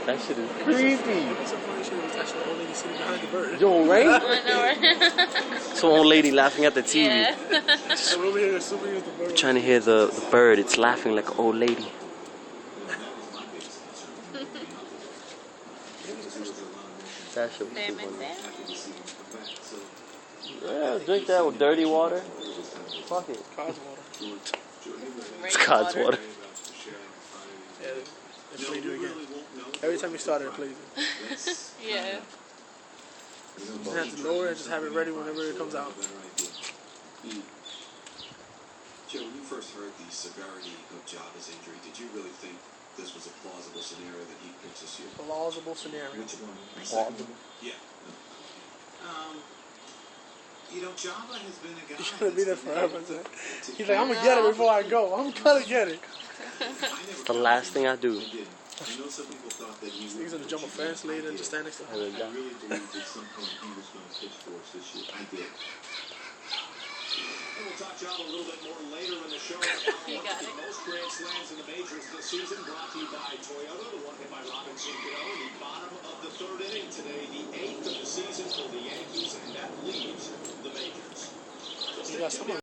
That shit is creepy. It's so funny shit was actually the old lady sitting behind the bird. Yo, right? I know, right? Some old lady laughing at the TV. Yeah. I'm over here assuming it's the bird. Trying to hear the bird. It's laughing like an old lady. That shit was too funny. Yeah, drink that with dirty water. Fuck it. Cod's water. It's God's water. Yeah, they played you again. Every time you start it, it plays you. Yeah. You have to lower it and just have it ready whenever it comes out. Joe, when you first heard the severity of Java's injury, did you really think this was a plausible scenario that he picks this year? Plausible scenario. Which one? Plausible. Yeah. You know, Java has been a guy. He's gonna be there forever. He's like, I'm gonna get it before I go. I'm gonna get it. It's the last thing I do. I know some people thought that he He's gonna jump a fence later and just stand next to him. I really believed at some point he was going to pitch for us this year. I did. And we'll talk Java a little bit more later in the show. You got it. Most grand slams in the majors this season brought to you by Toyota, the one hit by Robinson Cano in the bottom of the third inning today, the 8th of the season for the Yankees, and that leaves the majors. You got someone